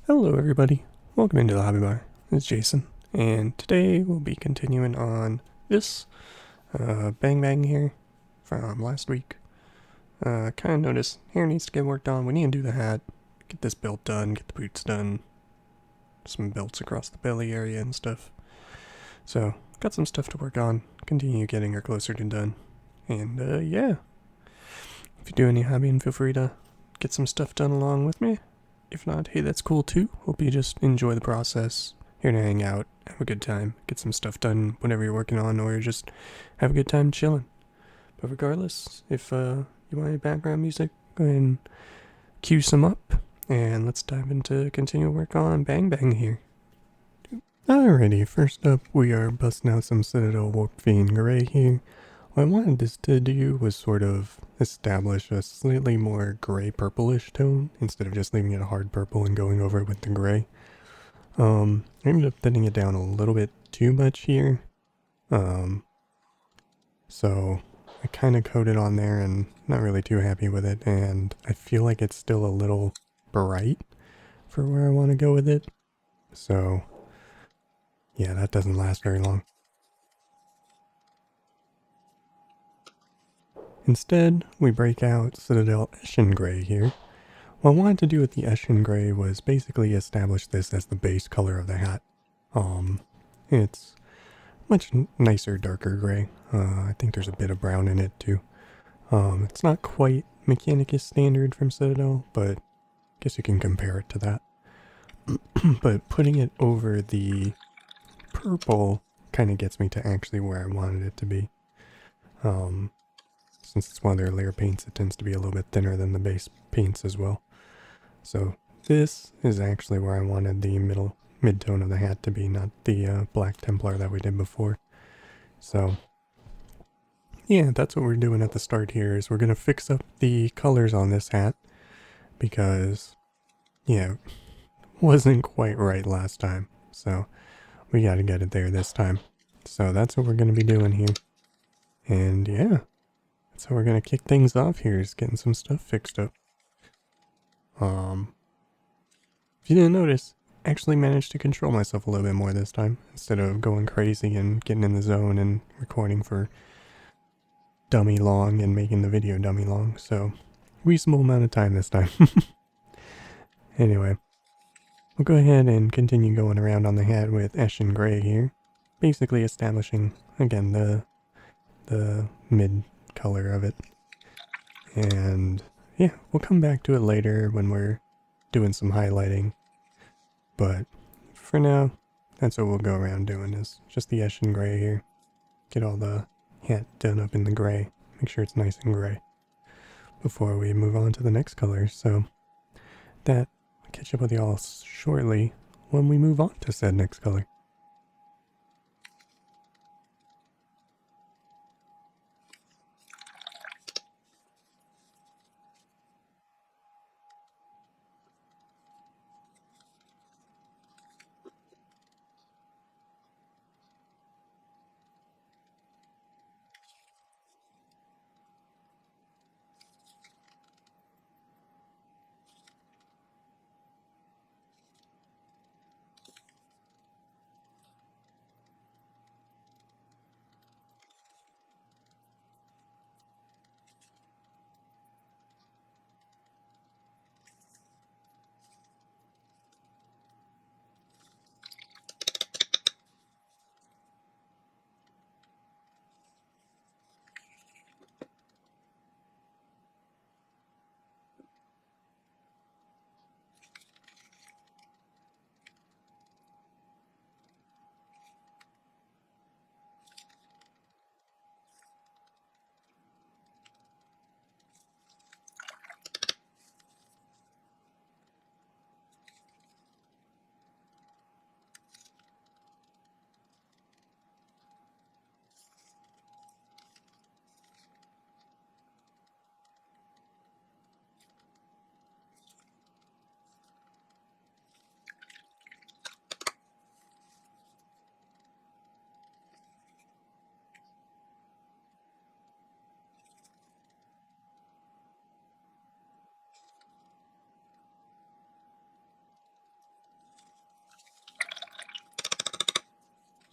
Hello everybody, welcome into the Hobby Bar. It's Jason, and today we'll be continuing on this Bang Bang here from last week. Kind of noticed hair needs to get worked on. We need to do the hat, get this belt done, get the boots done, some belts across the belly area and stuff. So, got some stuff to work on, continue getting her closer to done. And yeah, if you do any hobbying, feel free to get some stuff done along with me. If not, hey, that's cool too. Hope you just enjoy the process. Here to hang out, have a good time, get some stuff done, whatever you're working on, or just have a good time chilling. But regardless, if you want any background music, go ahead and cue some up, and let's dive into continue work on Bang Bang here. Alrighty, first up, we are busting out some Citadel Warpfiend Grey here. What I wanted this to do was sort of establish a slightly more gray-purplish tone instead of just leaving it a hard purple and going over it with the gray. I ended up thinning it down a little bit too much here. So I kind of coated on there and not really too happy with it, and I feel like it's still a little bright for where I want to go with it. So yeah, that doesn't last very long. Instead, we break out Citadel Eshin Grey here. What I wanted to do with the Eshin Grey was basically establish this as the base color of the hat. It's much nicer, darker gray. I think there's a bit of brown in it too. It's not quite Mechanicus standard from Citadel, but I guess you can compare it to that. But putting it over the purple kind of gets me to actually where I wanted it to be. Since it's one of their layer paints, it tends to be a little bit thinner than the base paints as well. So this is actually where I wanted the mid-tone of the hat to be, not the black Templar that we did before. So yeah, that's what we're doing at the start here, is we're going to fix up the colors on this hat, because yeah, it wasn't quite right last time, so we got to get it there this time. So that's what we're going to be doing here. And yeah, that's how we're going to kick things off here, is getting some stuff fixed up. If you didn't notice, I actually managed to control myself a little bit more this time, instead of going crazy and getting in the zone and recording for dummy long and making the video dummy long. So reasonable amount of time this time. Anyway, we'll go ahead and continue going around on the hat with Eshin Grey here, basically establishing again the mid color of it. And yeah, we'll come back to it later when we're doing some highlighting, but for now, that's what we'll go around doing, is just the Eshin Grey here. Get all the hat done up in the gray, make sure it's nice and gray before we move on to the next color. So that, I'll catch up with y'all shortly when we move on to said next color.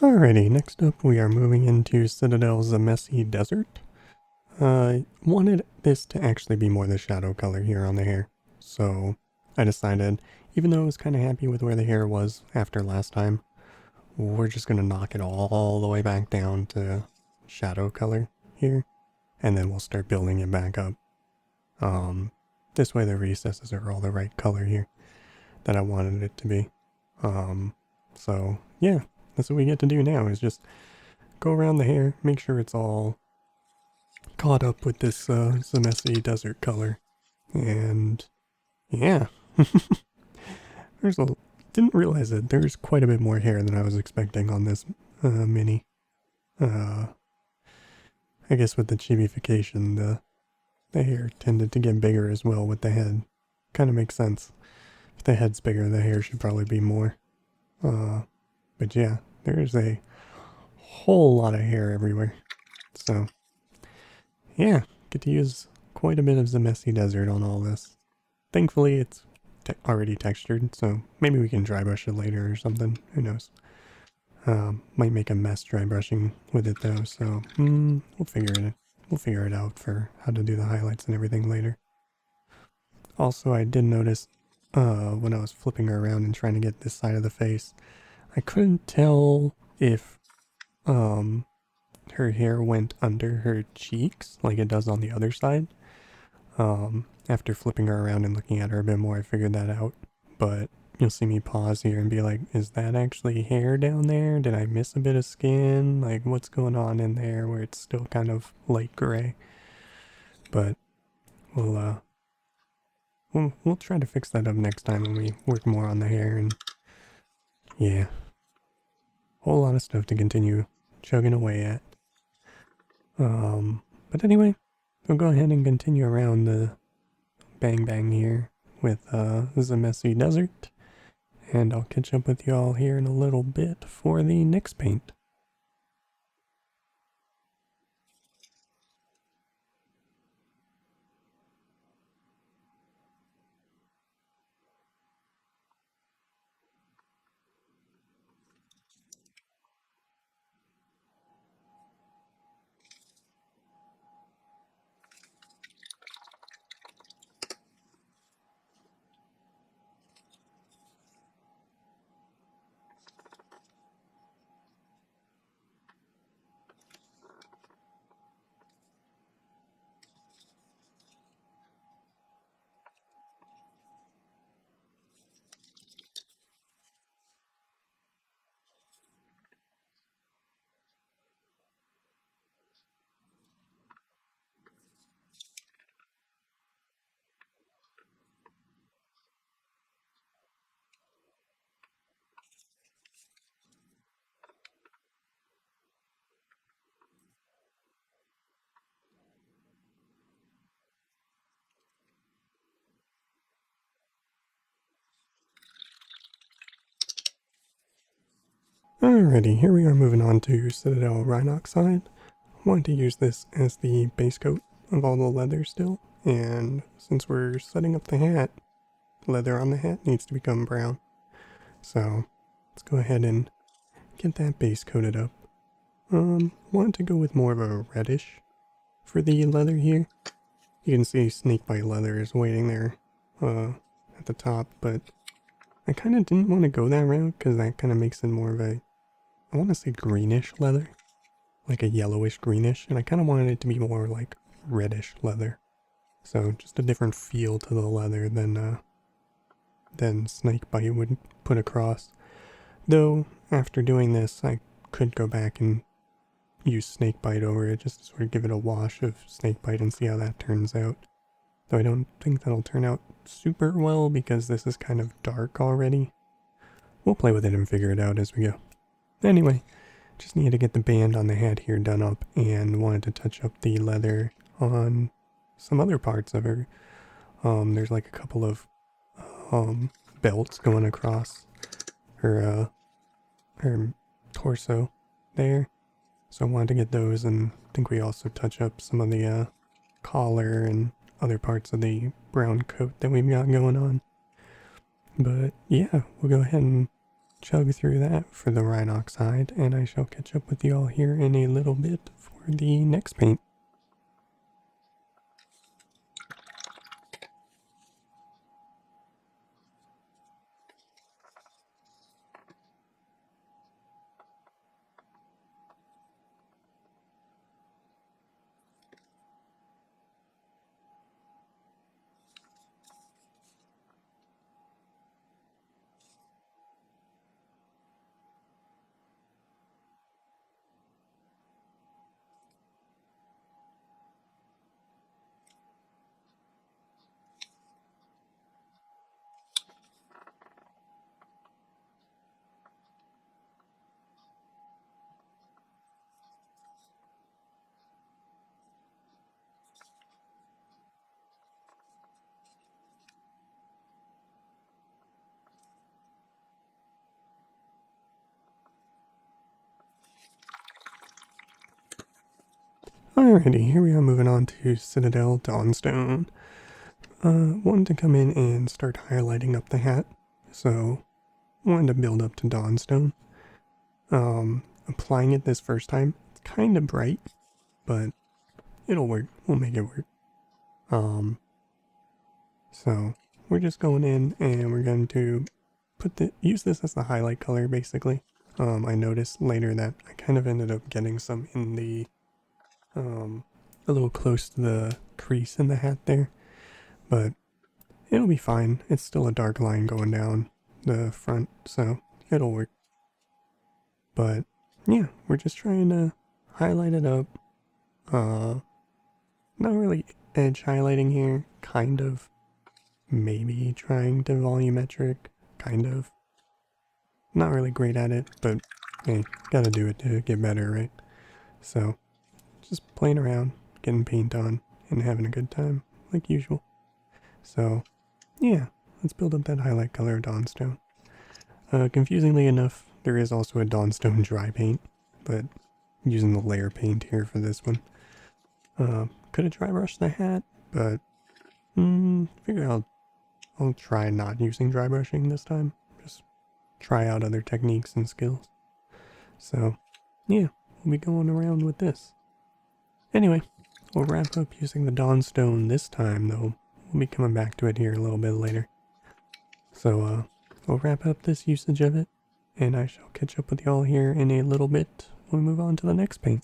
Alrighty, next up we are moving into Citadel's Zamesi Desert. Wanted this to actually be more the shadow color here on the hair, so I decided, even though I was kind of happy with where the hair was after last time, we're just going to knock it all the way back down to shadow color here, and then we'll start building it back up. This way the recesses are all the right color here that I wanted it to be. So yeah, that's what we get to do now, is just go around the hair, make sure it's all caught up with this Zamesi Desert color. And yeah, didn't realize that there's quite a bit more hair than I was expecting on this mini. I guess with the chibification, the hair tended to get bigger as well with the head. Kind of makes sense. If the head's bigger, the hair should probably be more. But yeah, there's a whole lot of hair everywhere. So yeah, get to use quite a bit of Zamesi Desert on all this. Thankfully, it's already textured, so maybe we can dry brush it later or something. Who knows? Might make a mess dry brushing with it though, so we'll figure it out for how to do the highlights and everything later. Also, I did notice when I was flipping her around and trying to get this side of the face, I couldn't tell if her hair went under her cheeks like it does on the other side. After flipping her around and looking at her a bit more, I figured that out. But you'll see me pause here and be like, is that actually hair down there? Did I miss a bit of skin? Like, what's going on in there where it's still kind of light gray? But we'll try to fix that up next time when we work more on the hair. And yeah, whole lot of stuff to continue chugging away at. But anyway, we'll go ahead and continue around the bang here with Zamesi Desert, and I'll catch up with y'all here in a little bit for the next paint. Alrighty, here we are moving on to Citadel Rhinox Hide. I wanted to use this as the base coat of all the leather still, and since we're setting up the hat, leather on the hat needs to become brown. So let's go ahead and get that base coated up. Wanted to go with more of a reddish for the leather here. You can see snakebite leather is waiting there at the top, but I kind of didn't want to go that route because that kind of makes it more of a, I want to say greenish leather, like a yellowish greenish, and I kind of wanted it to be more like reddish leather. So just a different feel to the leather than snakebite would put across. Though after doing this, I could go back and use snakebite over it just to sort of give it a wash of snakebite and see how that turns out. Though I don't think that'll turn out super well because this is kind of dark already. We'll play with it and figure it out as we go. Anyway, just needed to get the band on the hat here done up and wanted to touch up the leather on some other parts of her. There's like a couple of belts going across her torso there. So I wanted to get those, and I think we also touch up some of the collar and other parts of the brown coat that we've got going on. But yeah, we'll go ahead and chug through that for the Rhinox Hide, and I shall catch up with you all here in a little bit for the next paint. Alrighty, here we are moving on to Citadel Dawnstone. Wanted to come in and start highlighting up the hat, so wanted to build up to Dawnstone. Applying it this first time, it's kind of bright, but it'll work. We'll make it work. So we're just going in and we're going to use this as the highlight color basically. I noticed later that I kind of ended up getting some in the a little close to the crease in the hat there, but it'll be fine. It's still a dark line going down the front, so it'll work. But yeah, we're just trying to highlight it up. Not really edge highlighting here, kind of. Maybe trying to volumetric, kind of. Not really great at it, but hey, gotta do it to get better, right? So, just playing around, getting paint on, and having a good time, like usual. So, yeah, let's build up that highlight color of Dawnstone. Confusingly enough, there is also a Dawnstone dry paint, but using the layer paint here for this one. Could have dry brushed the hat, but figure I'll try not using dry brushing this time. Just try out other techniques and skills. So, yeah, we'll be going around with this. Anyway, we'll wrap up using the Dawnstone this time, though. We'll be coming back to it here a little bit later. So, we'll wrap up this usage of it, and I shall catch up with y'all here in a little bit when we move on to the next paint.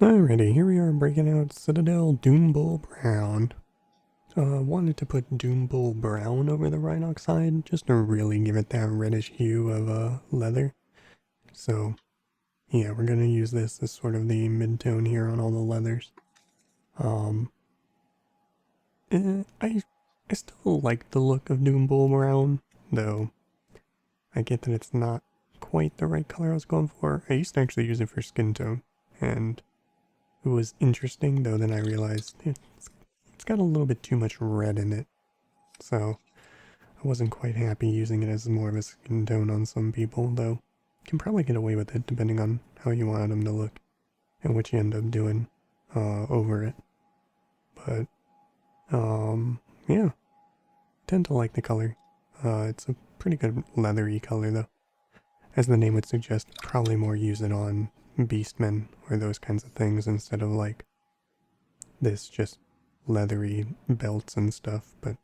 Alrighty, here we are breaking out Citadel Doombull Brown. Wanted to put Doombull Brown over the Rhinox Hide, just to really give it that reddish hue of leather. So, yeah, we're gonna use this as sort of the mid-tone here on all the leathers. I still like the look of Doombull Brown, though I get that it's not quite the right color I was going for. I used to actually use it for skin tone, and it was interesting, though then I realized it's it's got a little bit too much red in it. So I wasn't quite happy using it as more of a skin tone on some people, though you can probably get away with it depending on how you want them to look and what you end up doing over it. But yeah, tend to like the color. It's a pretty good leathery color though. As the name would suggest, probably more use it on beastmen or those kinds of things instead of like this just leathery belts and stuff, but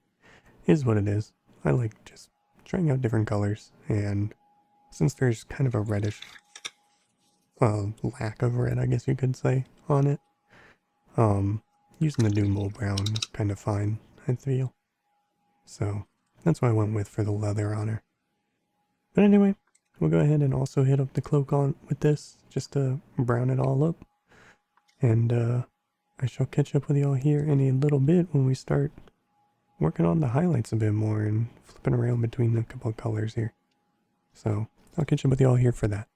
is what it is. I like just trying out different colors, and since there's kind of a reddish lack of red, I guess you could say, on it, using the Doombull Brown is kind of fine, I feel. So that's what I went with for the leather on her. But anyway, we'll go ahead and also hit up the cloak on with this, just to brown it all up. And I shall catch up with y'all here in a little bit when we start working on the highlights a bit more and flipping around between a couple of colors here. So I'll catch up with y'all here for that.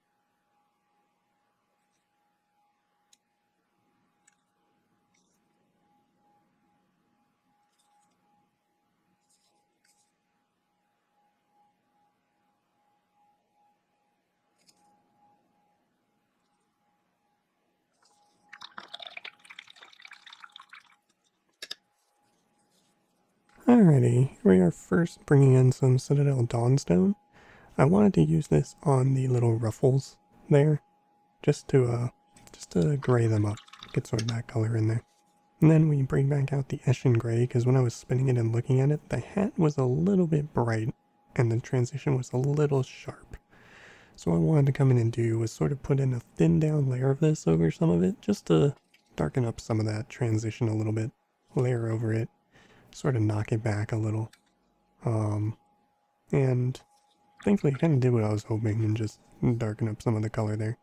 Alrighty, we are first bringing in some Citadel Dawnstone. I wanted to use this on the little ruffles there, just to gray them up, get sort of that color in there. And then we bring back out the Eshin Grey, because when I was spinning it and looking at it, the hat was a little bit bright, and the transition was a little sharp. So what I wanted to come in and do was sort of put in a thin down layer of this over some of it, just to darken up some of that transition a little bit, layer over it, sort of knock it back a little. And thankfully it kind of did what I was hoping and just darken up some of the color there.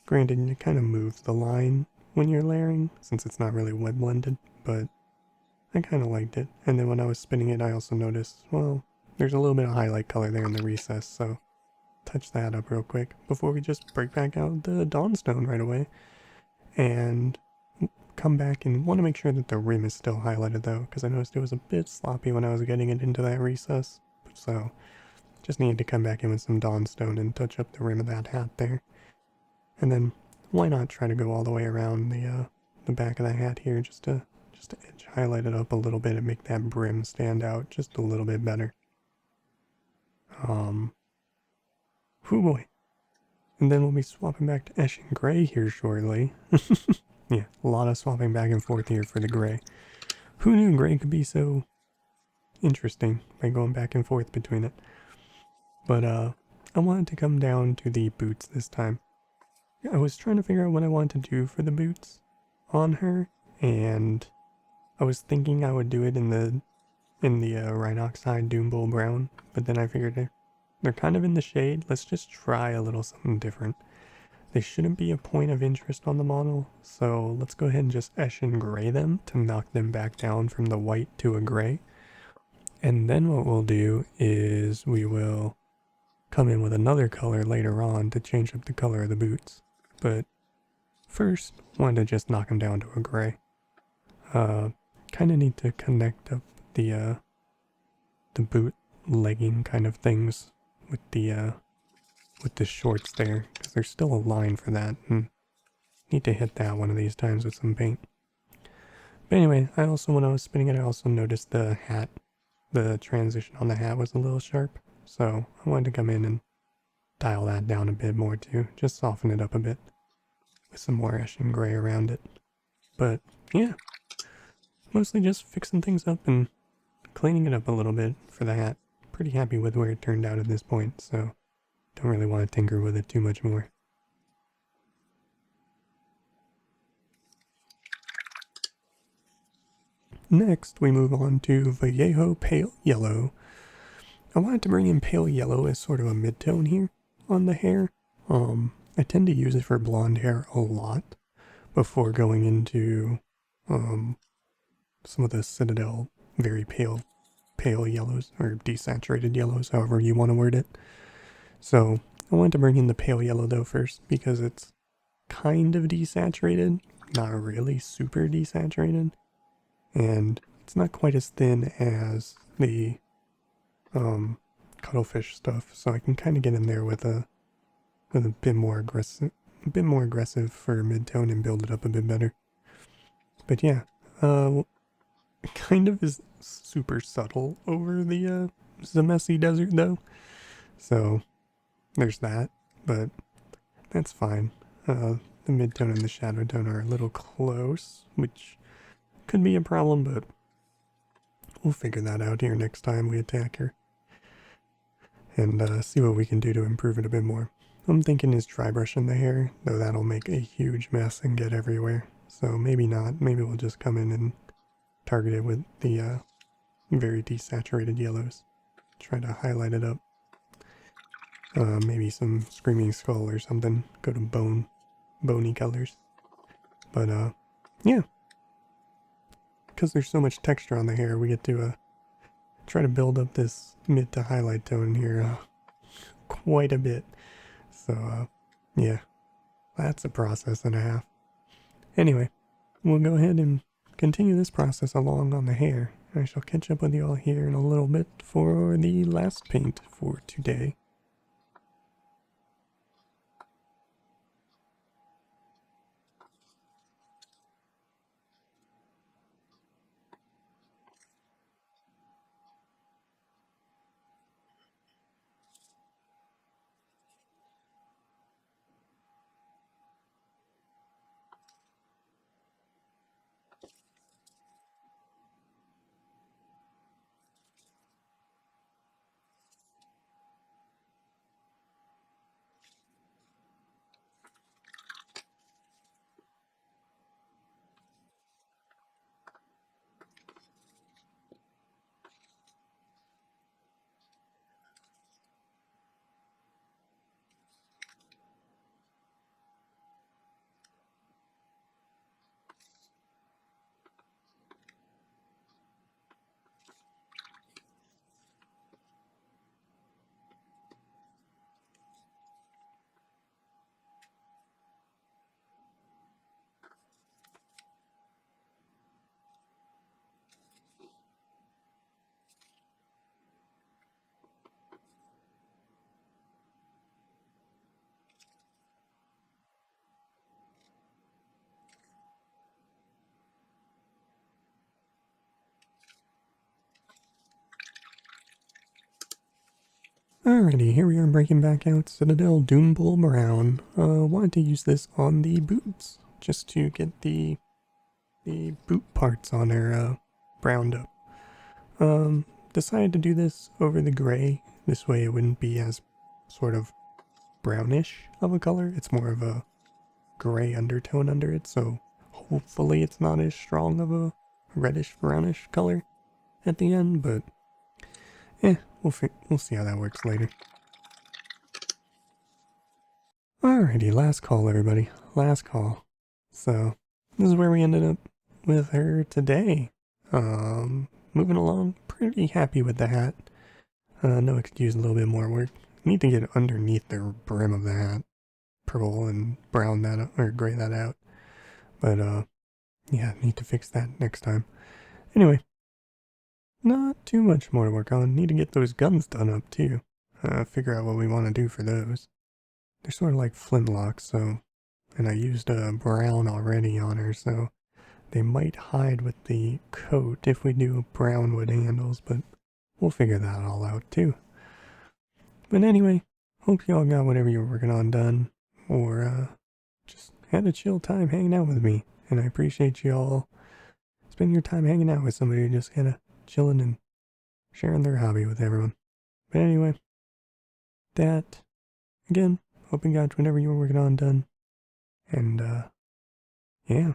Granted, it kind of moves the line when you're layering, since it's not really wet blended, but I kind of liked it. And then when I was spinning it, I also noticed, well, there's a little bit of highlight color there in the recess, so touch that up real quick before we just break back out the Dawnstone right away. And come back and want to make sure that the rim is still highlighted though, because I noticed it was a bit sloppy when I was getting it into that recess. So just needed to come back in with some Dawnstone and touch up the rim of that hat there. And then why not try to go all the way around the back of the hat here, just to edge highlight it up a little bit and make that brim stand out just a little bit better. Whoo boy. And then we'll be swapping back to Eshin Grey here shortly. Yeah, a lot of swapping back and forth here for the gray. Who knew gray could be so interesting by going back and forth between it? But I wanted to come down to the boots this time. I was trying to figure out what I wanted to do for the boots on her, and I was thinking I would do it in the Rhinox Hide Doombull Brown, but then I figured they're kind of in the shade. Let's just try a little something different. They shouldn't be a point of interest on the model, so let's go ahead and just Eshin Grey them to knock them back down from the white to a gray. And then what we'll do is we will come in with another color later on to change up the color of the boots. But first, wanted to just knock them down to a gray. Kind of need to connect up the boot legging kind of things with the shorts there, because there's still a line for that, and need to hit that one of these times with some paint. But anyway, I also, when I was spinning it, I also noticed the hat, the transition on the hat was a little sharp, so I wanted to come in and dial that down a bit more too, just soften it up a bit with some more Eshin Grey around it. But yeah, mostly just fixing things up and cleaning it up a little bit for the hat. Pretty happy with where it turned out at this point, so don't really want to tinker with it too much more. Next, we move on to Vallejo Pale Yellow. I wanted to bring in Pale Yellow as sort of a mid-tone here on the hair. I tend to use it for blonde hair a lot before going into some of the Citadel very pale yellows, or desaturated yellows, however you want to word it. So I wanted to bring in the Pale Yellow though first, because it's kind of desaturated, not really super desaturated, and it's not quite as thin as the cuttlefish stuff, so I can kind of get in there with a bit more aggressive for mid-tone and build it up a bit better. But yeah, it kind of is super subtle over the Zamesi Desert though, so there's that, but that's fine. The mid-tone and the shadow tone are a little close, which could be a problem, but we'll figure that out here next time we attack her. And see what we can do to improve it a bit more. I'm thinking is dry brushing the hair, though that'll make a huge mess and get everywhere. So maybe not. Maybe we'll just come in and target it with the very desaturated yellows. Try to highlight it up. Maybe some Screaming Skull or something. Go to bony colors. But yeah. Because there's so much texture on the hair, we get to try to build up this mid to highlight tone here quite a bit. So yeah, that's a process and a half. Anyway, we'll go ahead and continue this process along on the hair. I shall catch up with you all here in a little bit for the last paint for today. Alrighty, here we are breaking back out Citadel Doombull Brown. Wanted to use this on the boots, just to get the boot parts on her browned up. Decided to do this over the gray. This way it wouldn't be as sort of brownish of a color. It's more of a gray undertone under it, so hopefully it's not as strong of a reddish brownish color at the end, but we'll see how that works later. Alrighty, last call everybody. Last call. So, this is where we ended up with her today. Moving along, pretty happy with the hat. No, it could use a little bit more work. Need to get underneath the brim of the hat. Purple and brown that or gray that out. But yeah, need to fix that next time. Anyway, not too much more to work on. Need to get those guns done up too. Figure out what we want to do for those. They're sort of like flintlocks, so, and I used a brown already on her, so they might hide with the coat if we do brown wood handles, but we'll figure that all out too. But anyway, hope y'all got whatever you're working on done, or just had a chill time hanging out with me, and I appreciate y'all spending your time hanging out with somebody who just kind of chilling and sharing their hobby with everyone. But anyway, that, again, hope you got whatever you were working on done, and yeah,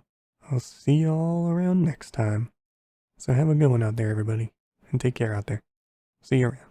I'll see y'all around next time. So have a good one out there, everybody, and take care out there. See you around.